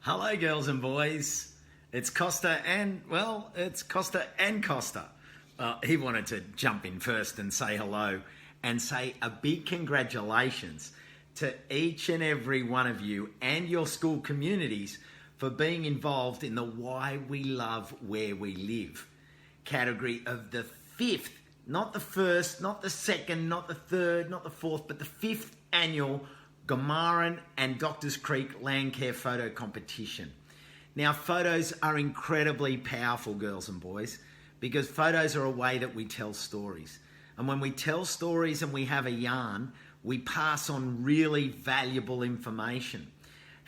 Hello, girls and boys. It's Costa and Costa. He wanted to jump in first and say hello and say a big congratulations to each and every one of you and your school communities for being involved in the Why We Love Where We Live category of the fifth, not the first, not the second, not the third, not the fourth, but the fifth annual Gomaren and Doctors Ck Landcare Photo competition. Now, photos are incredibly powerful, girls and boys, because photos are a way that we tell stories. And when we tell stories and we have a yarn, we pass on really valuable information.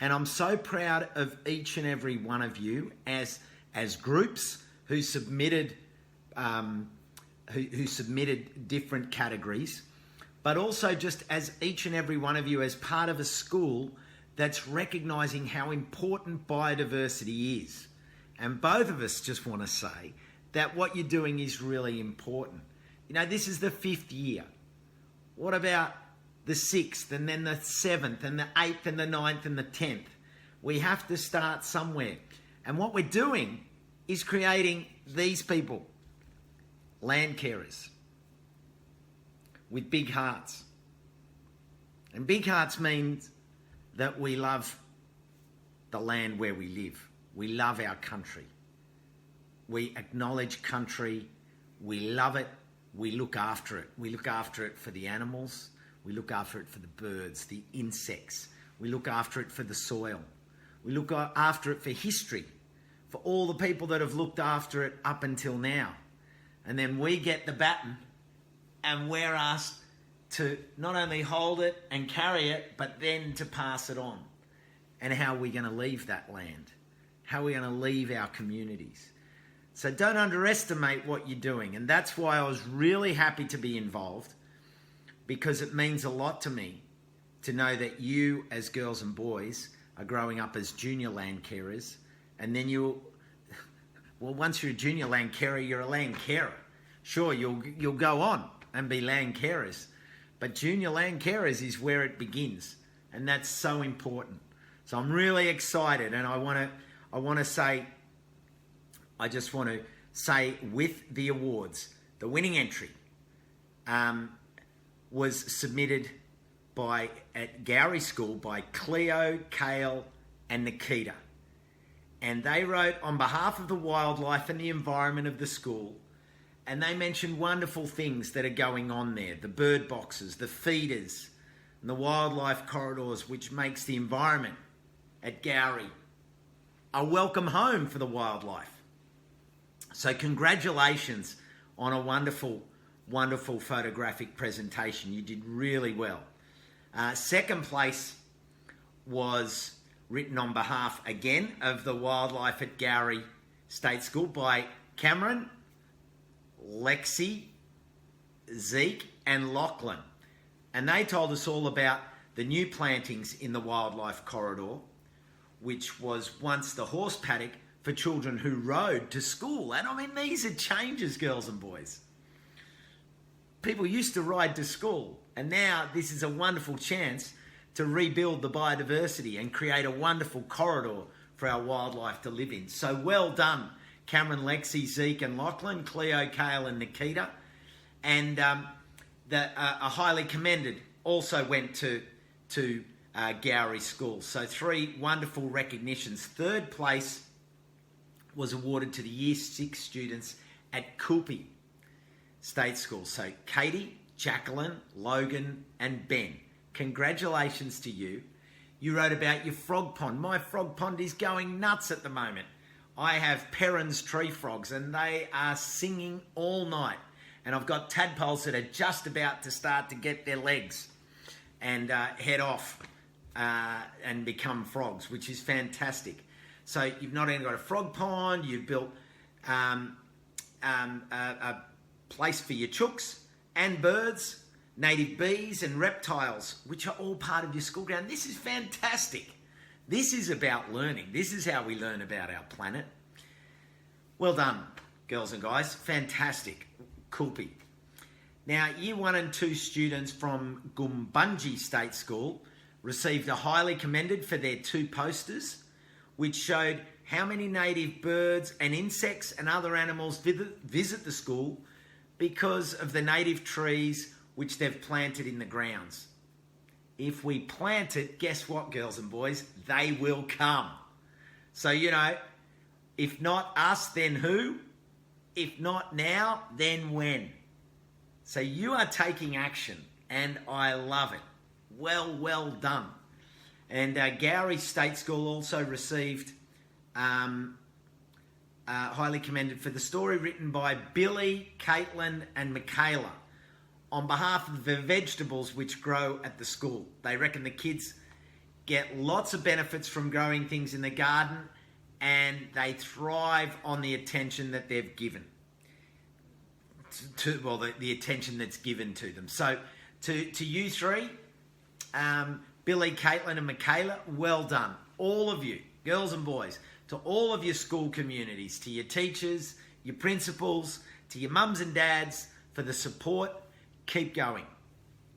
And I'm so proud of each and every one of you as groups who submitted different categories, but also just as each and every one of you as part of a school that's recognising how important biodiversity is. And both of us just want to say that what you're doing is really important. You know, this is the fifth year. What about the sixth and then the seventh and the eighth and the ninth and the 10th? We have to start somewhere. And what we're doing is creating these people, land carers, with big hearts. And big hearts means that we love the land where we live. We love our country. We acknowledge country. We love it. We look after it. We look after it for the animals. We look after it for the birds, the insects. We look after it for the soil. We look after it for history, for all the people that have looked after it up until now. And then we get the baton and we're asked to not only hold it and carry it, but then to pass it on. And how are we going to leave that land? How are we going to leave our communities? So don't underestimate what you're doing. And that's why I was really happy to be involved, because it means a lot to me to know that you as girls and boys are growing up as junior land carers. And then once you're a junior land carer, you're a land carer. Sure, you'll go on and be land carers, but junior land carers is where it begins, and that's so important. So I'm really excited, and I just want to say with the awards, the winning entry was submitted at Gowrie School by Cleo, Kale, and Nikita. And they wrote on behalf of the wildlife and the environment of the school, and they mentioned wonderful things that are going on there. The bird boxes, the feeders, and the wildlife corridors, which makes the environment at Gowrie a welcome home for the wildlife. So congratulations on a wonderful, wonderful photographic presentation. You did really well. Second place was written on behalf, again, of the wildlife at Gowrie State School by Cameron, Lexi, Zeke, and Lachlan. And they told us all about the new plantings in the wildlife corridor, which was once the horse paddock for children who rode to school. And I mean, these are changes, girls and boys. People used to ride to school, and now this is a wonderful chance to rebuild the biodiversity and create a wonderful corridor for our wildlife to live in. So well done, Cameron, Lexi, Zeke, and Lachlan, Cleo, Kale, and Nikita. And a highly commended also went to Gowrie School. So 3 wonderful recognitions. Third place was awarded to the Year 6 students at Kulpi State School. So Katie, Jacqueline, Logan, and Ben, congratulations to you. You wrote about your frog pond. My frog pond is going nuts at the moment. I have Perrin's tree frogs, and they are singing all night. And I've got tadpoles that are just about to start to get their legs and head off and become frogs, which is fantastic. So you've not only got a frog pond, you've built a place for your chooks and birds, native bees and reptiles, which are all part of your school ground. This is fantastic. This is about learning. This is how we learn about our planet. Well done, girls and guys. Fantastic. Kulpi. Now, Year 1 and 2 students from Goombungee State School received a highly commended for their 2 posters which showed how many native birds and insects and other animals visit the school because of the native trees which they've planted in the grounds. If we plant it, guess what, girls and boys? They will come. So, if not us, then who? If not now, then when? So you are taking action, and I love it. Well done. And Gowrie State School also received highly commended for the story written by Billy, Caitlin and Michaela on behalf of the vegetables which grow at the school. They reckon the kids get lots of benefits from growing things in the garden, and they thrive on the attention that they've given. The attention that's given to them. So to you three, Billy, Caitlin and Michaela, well done. All of you, girls and boys, to all of your school communities, to your teachers, your principals, to your mums and dads for the support. Keep going.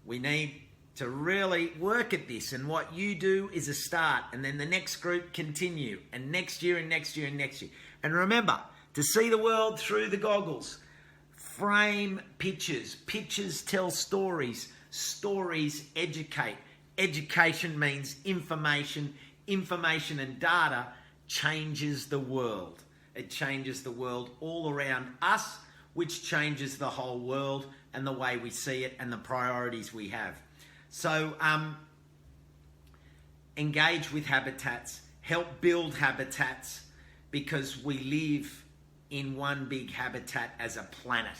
We need to really work at this, and what you do is a start, and then the next group continue, and next year and next year and next year. And remember, to see the world through the goggles, frame pictures. Pictures tell stories. Stories educate. Education means information. Information and data changes the world. It changes the world all around us, which changes the whole world and the way we see it and the priorities we have. So engage with habitats, help build habitats, because we live in one big habitat as a planet.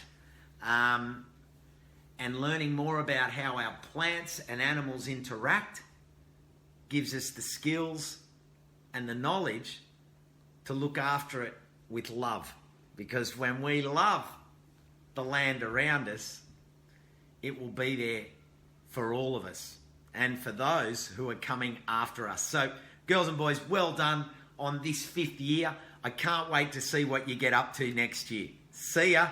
And learning more about how our plants and animals interact gives us the skills and the knowledge to look after it with love. Because when we love the land around us, it will be there for all of us and for those who are coming after us. So, girls and boys, well done on this 5th year. I can't wait to see what you get up to next year. See ya.